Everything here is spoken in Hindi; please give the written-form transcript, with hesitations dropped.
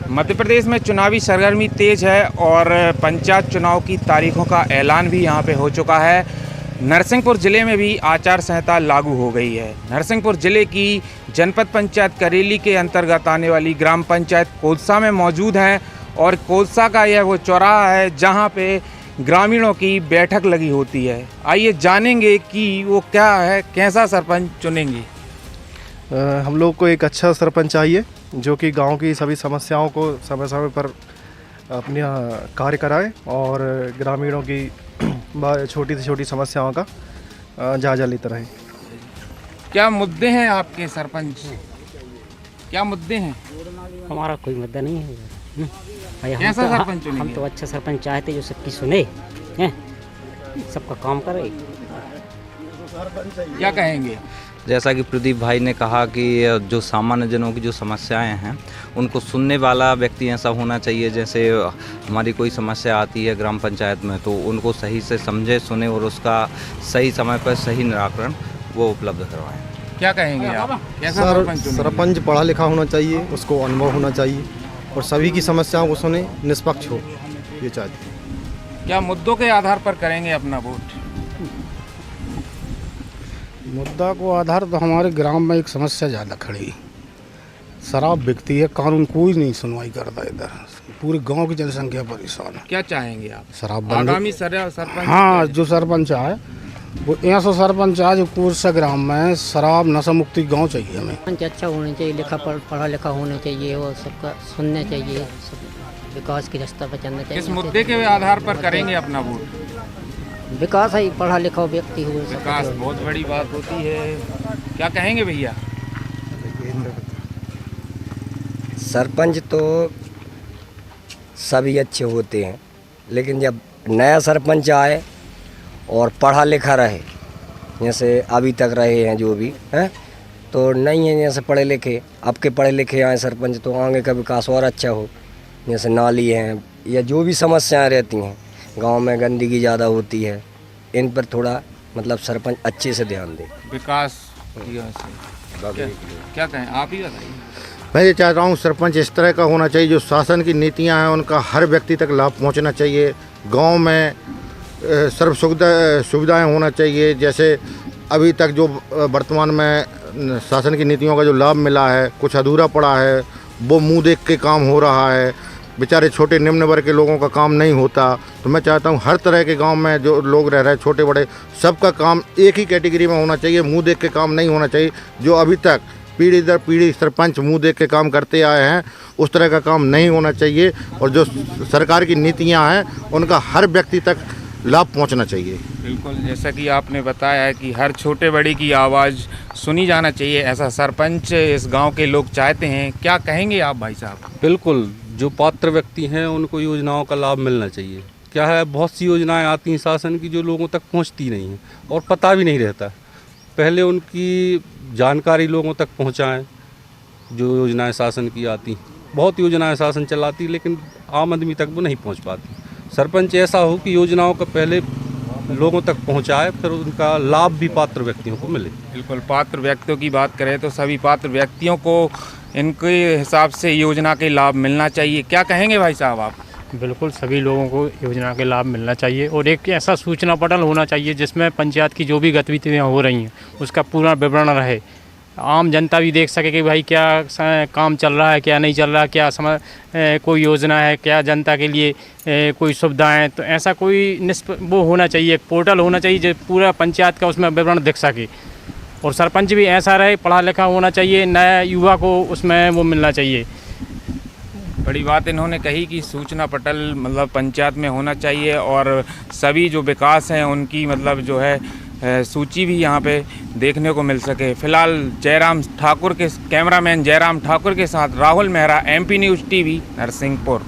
मध्य प्रदेश में चुनावी सरगर्मी तेज है और पंचायत चुनाव की तारीखों का ऐलान भी यहां पे हो चुका है। नरसिंहपुर ज़िले में भी आचार संहिता लागू हो गई है। नरसिंहपुर ज़िले की जनपद पंचायत करेली के अंतर्गत आने वाली ग्राम पंचायत कोलसा में मौजूद हैं और कोलसा का यह वो चौराहा है जहां पे ग्रामीणों की बैठक लगी होती है। आइए जानेंगे कि वो क्या है, कैसा सरपंच चुनेंगे। हम लोग को एक अच्छा सरपंच चाहिए जो कि गांव की सभी समस्याओं को समय समय पर अपने कार्य कराए और ग्रामीणों की छोटी से छोटी समस्याओं का जायजा लेता रहे। क्या मुद्दे हैं आपके सरपंच, क्या मुद्दे हैं? हमारा कोई मुद्दा नहीं है। कैसा सरपंच चुनेंगे? हम तो अच्छा सरपंच चाहते जो सबकी सुने, हैं, सबका काम करे। क्या कहेंगे? जैसा कि प्रदीप भाई ने कहा कि जो सामान्य जनों की जो समस्याएं हैं उनको सुनने वाला व्यक्ति ऐसा होना चाहिए। जैसे हमारी कोई समस्या आती है ग्राम पंचायत में तो उनको सही से समझे, सुने और उसका सही समय पर सही निराकरण वो उपलब्ध करवाएं। क्या कहेंगे आप? कैसा सरपंच चुनेंगे? सरपंच पढ़ा लिखा होना चाहिए, उसको अनुभव होना चाहिए और सभी की समस्याओं को सुने, निष्पक्ष हो, ये चाहते हैं। क्या मुद्दों के आधार पर करेंगे अपना वोट? मुद्दा को आधार तो हमारे ग्राम में एक समस्या ज़्यादा खड़ी, शराब बिकती है, कानून कोई नहीं सुनवाई करता, इधर पूरे गांव की जनसंख्या परेशान है। क्या चाहेंगे आप? शराब बंद। आगामी सरपंच? हाँ, जो सरपंच आए वो ऐसा सरपंच आए जो कोलसा ग्राम में शराब नशा मुक्ति गाँव चाहिए हमें। सरपंच अच्छा होना चाहिए, पढ़ा लिखा होना चाहिए और सबका सुनना चाहिए, सब विकास के रास्ता पर चलना चाहिए। किस मुद्दे के आधार पर करेंगे अपना वोट? विकास है, पढ़ा लिखा व्यक्ति हो। विकास बहुत बड़ी बात होती है। क्या कहेंगे भैया? सरपंच तो सभी अच्छे होते हैं, लेकिन जब नया सरपंच आए और पढ़ा लिखा रहे, जैसे अभी तक रहे हैं जो भी हैं, तो नहीं है जैसे पढ़े लिखे, अब के पढ़े लिखे आए सरपंच तो आगे का विकास और अच्छा हो। जैसे नाली हैं या जो भी समस्याएं रहती हैं गांव में, गंदगी ज़्यादा होती है, इन पर थोड़ा मतलब सरपंच अच्छे से ध्यान दे। विकास क्या कहें, आप ही बताइए। मैं ये चाहता हूँ सरपंच इस तरह का होना चाहिए जो शासन की नीतियाँ हैं उनका हर व्यक्ति तक लाभ पहुँचना चाहिए। गांव में सर्व सुविधाएँ होना चाहिए। जैसे अभी तक जो वर्तमान में शासन की नीतियों का जो लाभ मिला है, कुछ अधूरा पड़ा है, वो मुँह देख के काम हो रहा है। बेचारे छोटे निम्न वर्ग के लोगों का काम नहीं होता। तो मैं चाहता हूँ हर तरह के गांव में जो लोग रह रहे हैं, छोटे बड़े, सबका काम एक ही कैटेगरी में होना चाहिए। मुंह देख के काम नहीं होना चाहिए। जो अभी तक पीढ़ी दर पीढ़ी सरपंच मुंह देख के काम करते आए हैं, उस तरह का काम नहीं होना चाहिए। और जो सरकार की नीतियाँ हैं उनका हर व्यक्ति तक लाभ पहुँचना चाहिए। बिल्कुल, जैसा कि आपने बताया है कि हर छोटे बड़े की आवाज़ सुनी जाना चाहिए, ऐसा सरपंच इस गाँव के लोग चाहते हैं। क्या कहेंगे आप भाई साहब? बिल्कुल, जो पात्र व्यक्ति हैं उनको योजनाओं का लाभ मिलना चाहिए। क्या है, बहुत सी योजनाएं आती हैं शासन की जो लोगों तक पहुंचती नहीं हैं और पता भी नहीं रहता। पहले उनकी जानकारी लोगों तक पहुंचाएं। जो योजनाएं शासन की आती, बहुत योजनाएं शासन चलाती लेकिन आम आदमी तक वो नहीं पहुंच पाती। सरपंच ऐसा हो कि योजनाओं का पहले लोगों तक पहुंचाए, फिर उनका लाभ भी पात्र व्यक्तियों को मिले। बिल्कुल, पात्र व्यक्तियों की बात करें तो सभी पात्र व्यक्तियों को इनके हिसाब से योजना के लाभ मिलना चाहिए। क्या कहेंगे भाई साहब आप? बिल्कुल, सभी लोगों को योजना के लाभ मिलना चाहिए और एक ऐसा सूचना पटल होना चाहिए जिसमें पंचायत की जो भी गतिविधियाँ हो रही हैं उसका पूरा विवरण रहे। आम जनता भी देख सके कि भाई क्या काम चल रहा है, क्या नहीं चल रहा, क्या कोई योजना है, क्या जनता के लिए कोई सुविधाएँ। तो ऐसा कोई वो होना चाहिए, एक पोर्टल होना चाहिए जो पूरा पंचायत का उसमें विवरण दिख सके। और सरपंच भी ऐसा रहे, पढ़ा लिखा होना चाहिए, नया युवा को उसमें वो मिलना चाहिए। बड़ी बात इन्होंने कही कि सूचना पटल मतलब पंचायत में होना चाहिए और सभी जो विकास हैं उनकी मतलब जो है सूची भी यहाँ पे देखने को मिल सके। फिलहाल जयराम ठाकुर के कैमरामैन जयराम ठाकुर के साथ Rahul Mehra, MP news TV, Narsinghpur.